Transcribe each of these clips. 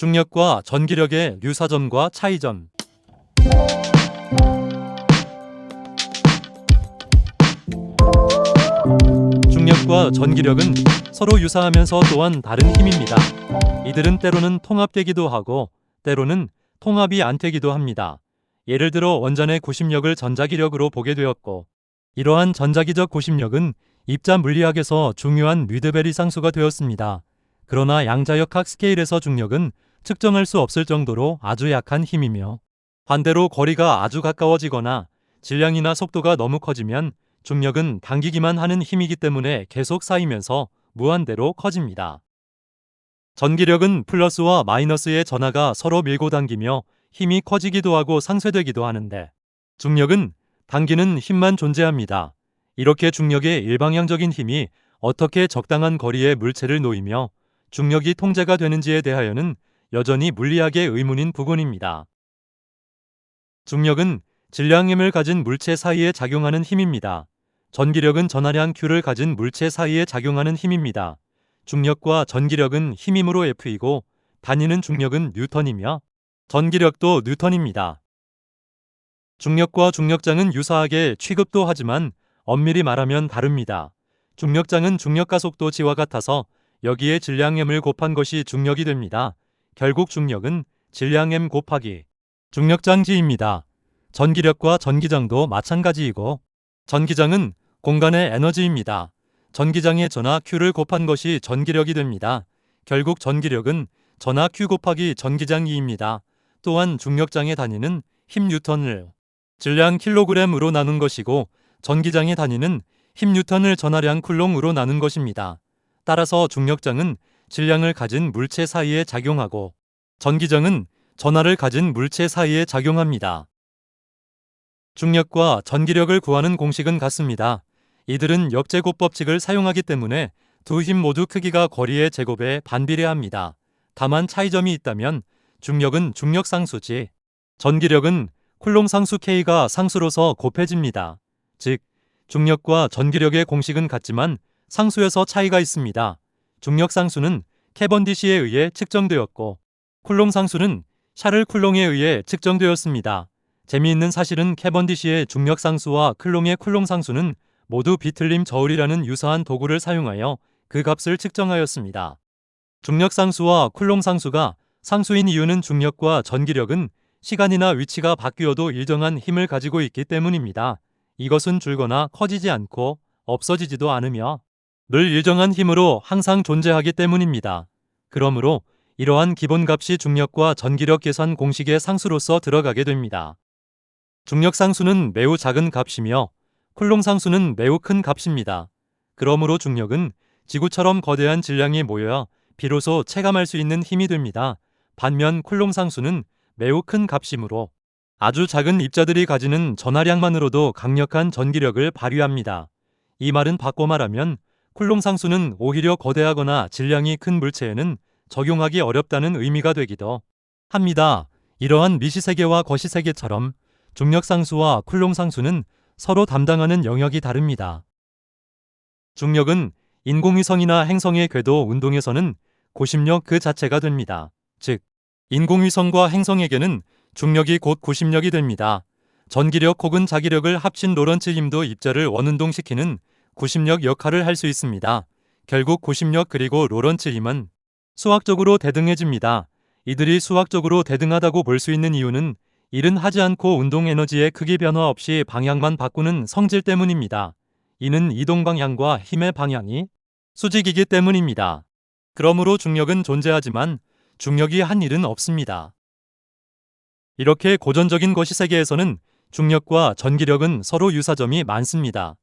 중력과 전기력의 유사점과 차이점. 중력과 전기력은 서로 유사하면서 또한 다른 힘입니다. 이들은 때로는 통합되기도 하고 때로는 통합이 안 되기도 합니다. 예를 들어 원전의 구심력을 전자기력으로 보게 되었고, 이러한 전자기적 구심력은 입자 물리학에서 중요한 류드베리 상수가 되었습니다. 그러나 양자역학 스케일에서 중력은 측정할 수 없을 정도로 아주 약한 힘이며, 반대로 거리가 아주 가까워지거나 질량이나 속도가 너무 커지면 중력은 당기기만 하는 힘이기 때문에 계속 쌓이면서 무한대로 커집니다. 전기력은 플러스와 마이너스의 전하가 서로 밀고 당기며 힘이 커지기도 하고 상쇄되기도 하는데, 중력은 당기는 힘만 존재합니다. 이렇게 중력의 일방향적인 힘이 어떻게 적당한 거리에 물체를 놓이며 중력이 통제가 되는지에 대하여는 여전히 물리학의 의문인 부분입니다. 중력은 질량M을 가진 물체 사이에 작용하는 힘입니다. 전기력은 전하량 Q를 가진 물체 사이에 작용하는 힘입니다. 중력과 전기력은 힘이므로 F이고 단위는 중력은 뉴턴이며 전기력도 뉴턴입니다. 중력과 중력장은 유사하게 취급도 하지만 엄밀히 말하면 다릅니다. 중력장은 중력가속도 G와 같아서 여기에 질량M을 곱한 것이 중력이 됩니다. 결국 중력은 질량M 곱하기 중력장 G입니다. 전기력과 전기장도 마찬가지이고, 전기장은 공간의 에너지입니다. 전기장의 전하 Q를 곱한 것이 전기력이 됩니다. 결국 전기력은 전하 Q 곱하기 전기장 E입니다. 또한 중력장의 단위는 힘 뉴턴을 질량 킬로그램으로 나눈 것이고, 전기장의 단위는 힘 뉴턴을 전하량 쿨롱으로 나눈 것입니다. 따라서 중력장은 질량을 가진 물체 사이에 작용하고, 전기장은 전하를 가진 물체 사이에 작용합니다. 중력과 전기력을 구하는 공식은 같습니다. 이들은 역제곱 법칙을 사용하기 때문에 두 힘 모두 크기가 거리의 제곱에 반비례합니다. 다만 차이점이 있다면 중력은 중력상수지, 전기력은 쿨롱상수 K가 상수로서 곱해집니다. 즉, 중력과 전기력의 공식은 같지만 상수에서 차이가 있습니다. 중력상수는 캐번디시에 의해 측정되었고, 쿨롱상수는 샤를 쿨롱에 의해 측정되었습니다. 재미있는 사실은 캐번디시의 중력상수와 클롱의 쿨롱상수는 모두 비틀림 저울이라는 유사한 도구를 사용하여 그 값을 측정하였습니다. 중력상수와 쿨롱상수가 상수인 이유는 중력과 전기력은 시간이나 위치가 바뀌어도 일정한 힘을 가지고 있기 때문입니다. 이것은 줄거나 커지지 않고 없어지지도 않으며 늘 일정한 힘으로 항상 존재하기 때문입니다. 그러므로 이러한 기본값이 중력과 전기력 계산 공식의 상수로서 들어가게 됩니다. 중력상수는 매우 작은 값이며 쿨롱상수는 매우 큰 값입니다. 그러므로 중력은 지구처럼 거대한 질량이 모여야 비로소 체감할 수 있는 힘이 됩니다. 반면 쿨롱상수는 매우 큰 값이므로 아주 작은 입자들이 가지는 전하량만으로도 강력한 전기력을 발휘합니다. 이 말은 바꿔 말하면 쿨롱상수는 오히려 거대하거나 질량이 큰 물체에는 적용하기 어렵다는 의미가 되기도 합니다. 이러한 미시세계와 거시세계처럼 중력상수와 쿨롱상수는 서로 담당하는 영역이 다릅니다. 중력은 인공위성이나 행성의 궤도 운동에서는 구심력 그 자체가 됩니다. 즉, 인공위성과 행성에게는 중력이 곧 구심력이 됩니다. 전기력 혹은 자기력을 합친 로런츠 힘도 입자를 원운동시키는 구심력 역할을 할 수 있습니다. 결국 구심력 그리고 로런츠 힘은 수학적으로 대등해집니다. 이들이 수학적으로 대등하다고 볼 수 있는 이유는 일은 하지 않고 운동 에너지의 크기 변화 없이 방향만 바꾸는 성질 때문입니다. 이는 이동 방향과 힘의 방향이 수직이기 때문입니다. 그러므로 중력은 존재하지만 중력이 한 일은 없습니다. 이렇게 고전적인 거시세계에서는 중력과 전기력은 서로 유사점이 많습니다.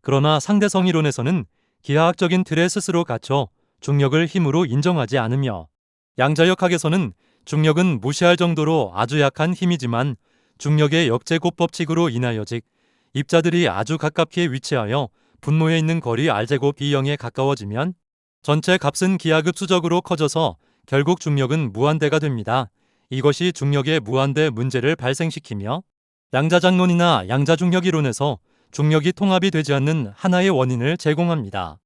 그러나 상대성 이론에서는 기하학적인 틀에 스스로 갇혀 중력을 힘으로 인정하지 않으며, 양자역학에서는 중력은 무시할 정도로 아주 약한 힘이지만 중력의 역제곱 법칙으로 인하여 즉 입자들이 아주 가깝게 위치하여 분모에 있는 거리 R제곱 B0에 가까워지면 전체 값은 기하급수적으로 커져서 결국 중력은 무한대가 됩니다. 이것이 중력의 무한대 문제를 발생시키며 양자장론이나 양자중력 이론에서 중력이 통합이 되지 않는 하나의 원인을 제공합니다.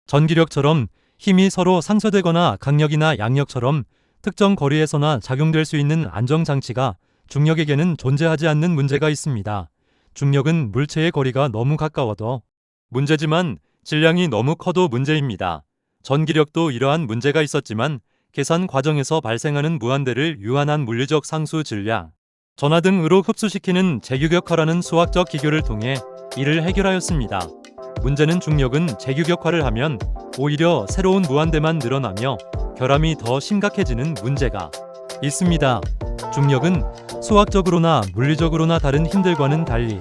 전기력처럼 힘이 서로 상쇄되거나 강력이나 양력처럼 특정 거리에서나 작용될 수 있는 안정장치가 중력에게는 존재하지 않는 문제가 있습니다. 중력은 물체의 거리가 너무 가까워도 문제지만 질량이 너무 커도 문제입니다. 전기력도 이러한 문제가 있었지만 계산 과정에서 발생하는 무한대를 유한한 물리적 상수 질량, 전하 등으로 흡수시키는 제규격화라는 수학적 기교를 통해 이를 해결하였습니다. 문제는 중력은 제규격화를 하면 오히려 새로운 무한대만 늘어나며 결함이 더 심각해지는 문제가 있습니다. 중력은 수학적으로나 물리적으로나 다른 힘들과는 달리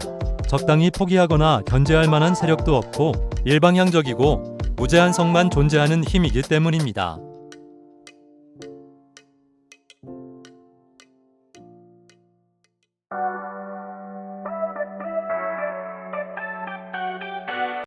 적당히 포기하거나 견제할 만한 세력도 없고 일방향적이고 무제한성만 존재하는 힘이기 때문입니다.